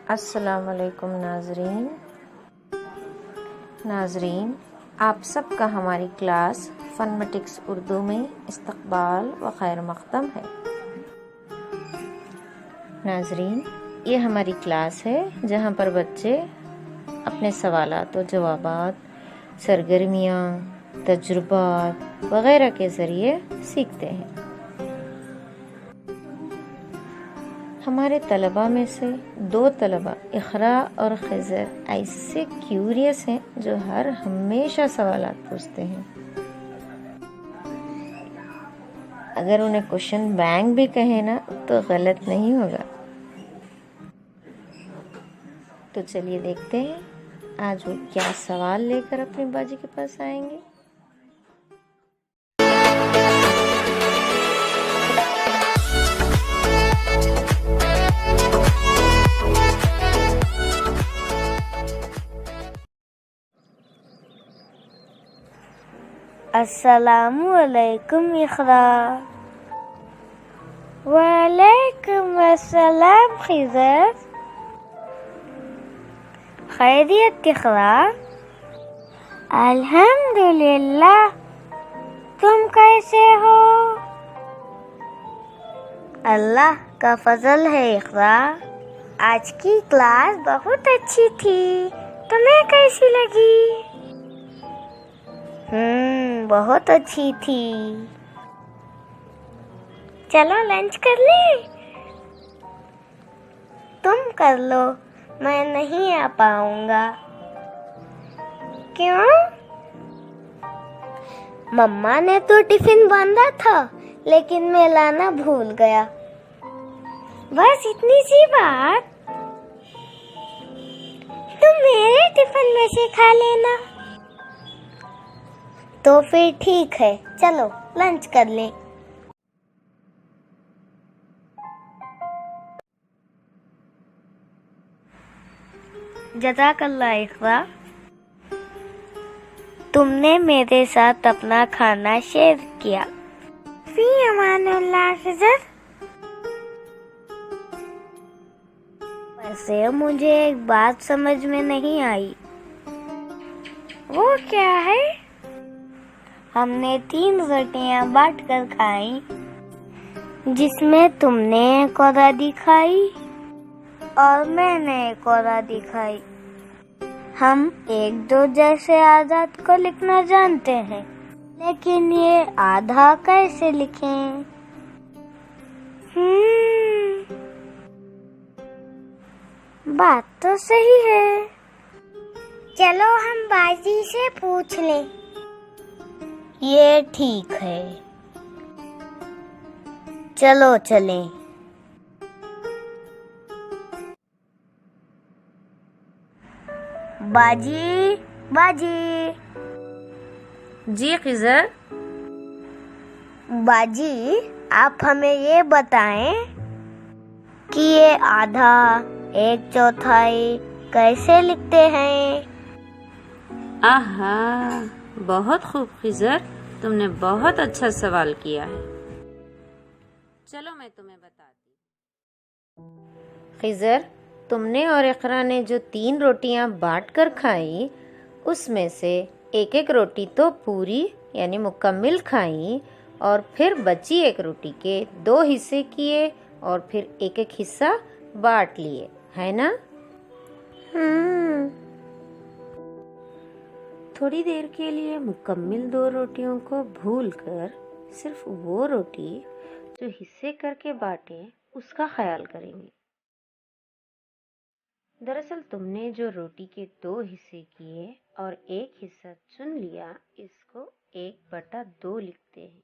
अस्सलामुअलैकुम नाज़रीन, आप सबका हमारी क्लास फनमेटिक्स उर्दू में इस्तकबाल व खैर मक़दम है। नाज़रीन, ये हमारी क्लास है जहाँ पर बच्चे अपने सवालात व जवाबात, सरगर्मियाँ, तजुर्बात वगैरह के ज़रिए सीखते हैं। हमारे तलबा में से 2 तलबा इक़रा और खिज़र ऐसे क्यूरियस हैं जो हमेशा सवालात पूछते हैं। अगर उन्हें क्वेश्चन बैंक भी कहे ना तो गलत नहीं होगा। तो चलिए देखते हैं आज वो क्या सवाल लेकर अपनी बाजी के पास आएंगे। अस्सलामु अलैकुम इक़रा। वालेकुम अस्सलाम खिज़र। खैरियत इक़रा? अल्हम्दुलिल्लाह। तुम कैसे हो? अल्लाह का फजल है इक़रा। आज की क्लास बहुत अच्छी थी। तुम्हें कैसी लगी? बहुत अच्छी थी। चलो लंच कर ले। तुम कर लो, मैं नहीं आ पाऊंगा। क्यों? मम्मा ने तो टिफिन बांधा था, लेकिन मैं लाना भूल गया। बस इतनी सी बात। तुम मेरे टिफिन में से खा लेना। तो फिर ठीक है, चलो लंच कर ले। जज़ाकल्लाह इक़रा। तुमने मेरे साथ अपना खाना शेयर किया। फी अमानुल्लाह खिज़र। वैसे मुझे एक बात समझ में नहीं आई। वो क्या है? हमने 3 रोटियां बांट कर खाई, जिसमें तुमने एक औरादी खाई और मैंने एक औरादी खाई। हम 1-2 जैसे आदात को लिखना जानते हैं, लेकिन ये आधा कैसे लिखें? बात तो सही है। चलो हम बाजी से पूछ लें। ये ठीक है, चलो चलें। बाजी बाजी। जी खिज़र। बाजी, आप हमें ये बताएं कि ये आधा, 1/4 कैसे लिखते हैं? आहा, बहुत खूब खिज़र, तुमने बहुत अच्छा सवाल किया है। चलो मैं तुम्हें बताती। खिज़र, तुमने और इक़रा ने जो 3 रोटियां बांट कर खाई, उसमें से एक रोटी तो पूरी यानी मुकम्मिल खाई और फिर बची एक रोटी के 2 हिस्से किए और फिर एक हिस्सा बांट लिए, है ना? थोड़ी देर के लिए मुकम्मिल 2 रोटियों को भूलकर सिर्फ वो रोटी जो हिस्से करके बांटे उसका ख्याल करेंगे। दरअसल तुमने जो रोटी के 2 हिस्से किए और एक हिस्सा चुन लिया, इसको 1/2 लिखते हैं,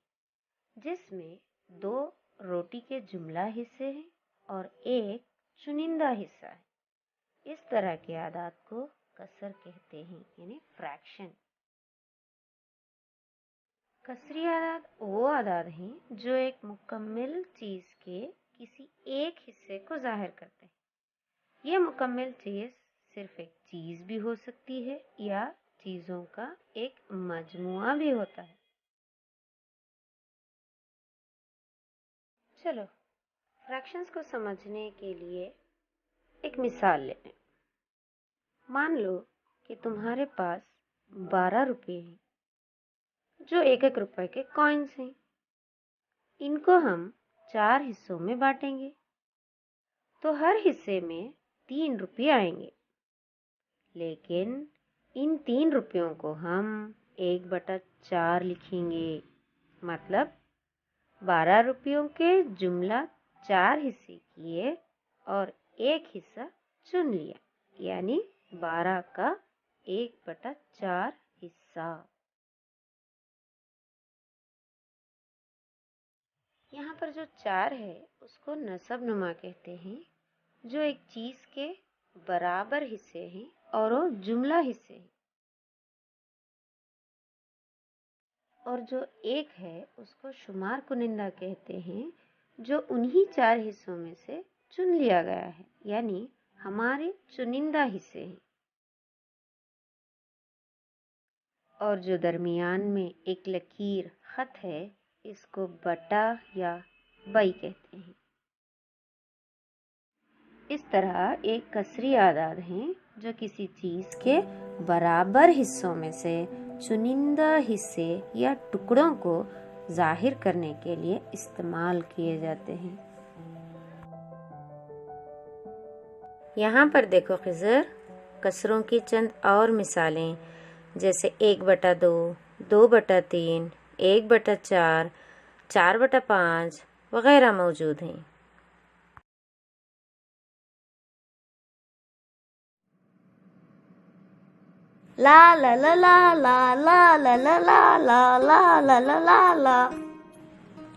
जिसमें 2 रोटी के जुमला हिस्से हैं और एक चुनिंदा हिस्सा है। इस तरह के आदात को कसर कहते हैं, यानी फ्रैक्शन। कसरी आदात वो आदात हैं जो एक मुकम्मिल चीज के किसी एक हिस्से को जाहिर करते हैं। यह मुकम्मिल चीज सिर्फ एक चीज भी हो सकती है या चीजों का एक मजमुआ भी होता है। चलो फ्रैक्शंस को समझने के लिए एक मिसाल ले लें। मान लो कि तुम्हारे पास 12 रुपये हैं, जो 1-1 रुपए के कॉइन्स हैं। इनको हम 4 हिस्सों में बांटेंगे, तो हर हिस्से में 3 रुपये आएंगे। लेकिन इन 3 रुपयों को हम 1/4 लिखेंगे। मतलब 12 रुपयों के जुमला 4 हिस्से किए और एक हिस्सा चुन लिया, यानी 12 का 1/4 हिस्सा। यहाँ पर जो 4 है उसको नसब नुमा कहते हैं, जो एक चीज के बराबर हिस्से हैं और वो जुमला हिस्से हैं। और जो 1 है उसको शुमार कुनिंदा कहते हैं, जो उन्हीं 4 हिस्सों में से चुन लिया गया है, यानी हमारे चुनिंदा हिस्से हैं। और जो दरमियान में एक लकीर खत है, इसको बटा या बई कहते हैं। इस तरह एक कसरी आदाद हैं जो किसी चीज के बराबर हिस्सों में से चुनिंदा हिस्से या टुकड़ों को जाहिर करने के लिए इस्तेमाल किए जाते हैं। यहाँ पर देखो खिज़र, कसरों की चंद और मिसालें जैसे 1/2, 2/3, 1/4, 4/5 वगैरह मौजूद हैं। ला ला ला ला ला ला ला ला ला ला ला ला ला ला ला।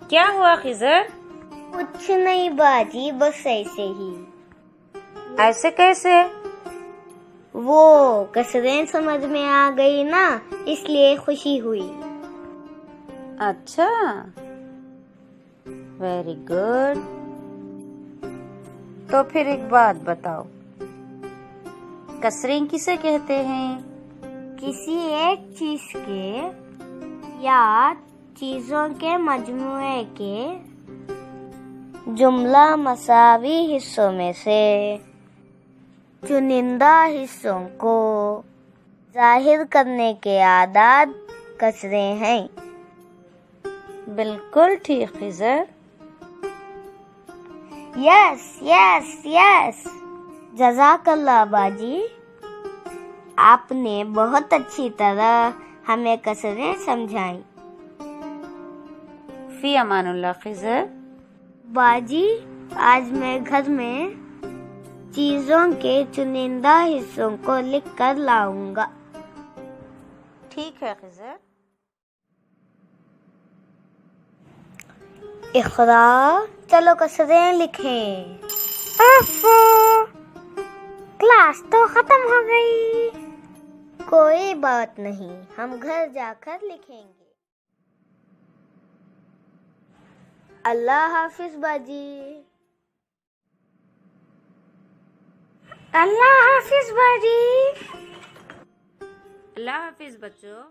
क्या हुआ खिज़र? कुछ नहीं बाजी, बस ऐसे ही। ऐसे कैसे? वो कसरें समझ में आ गई ना, इसलिए खुशी हुई। अच्छा, वेरी गुड। तो फिर एक बात बताओ, कसरें किसे कहते हैं? किसी एक चीज के या चीजों के मजमूए के जुमला मसावी हिस्सों में से चुनिंदा हिस्सों को जाहिर करने के आदाद कसरें हैं। बिल्कुल ठीक खिज़र। यस यस यस, जज़ाकल्लाह बाजी, आपने बहुत अच्छी तरह हमें कसरें समझाई। फी अमानुल्लाह खिज़र। बाजी, आज मैं घर में चीजों के चुनिंदा हिस्सों को लिख कर लाऊंगा। ठीक है खिज़र। इक़रा, चलो कसरें लिखें। क्लास तो खत्म हो गई। कोई बात नहीं, हम घर जाकर लिखेंगे। अल्लाह हाफिज बाजी। अल्लाह हाफिज बाजी। अल्लाह हाफिज बच्चों।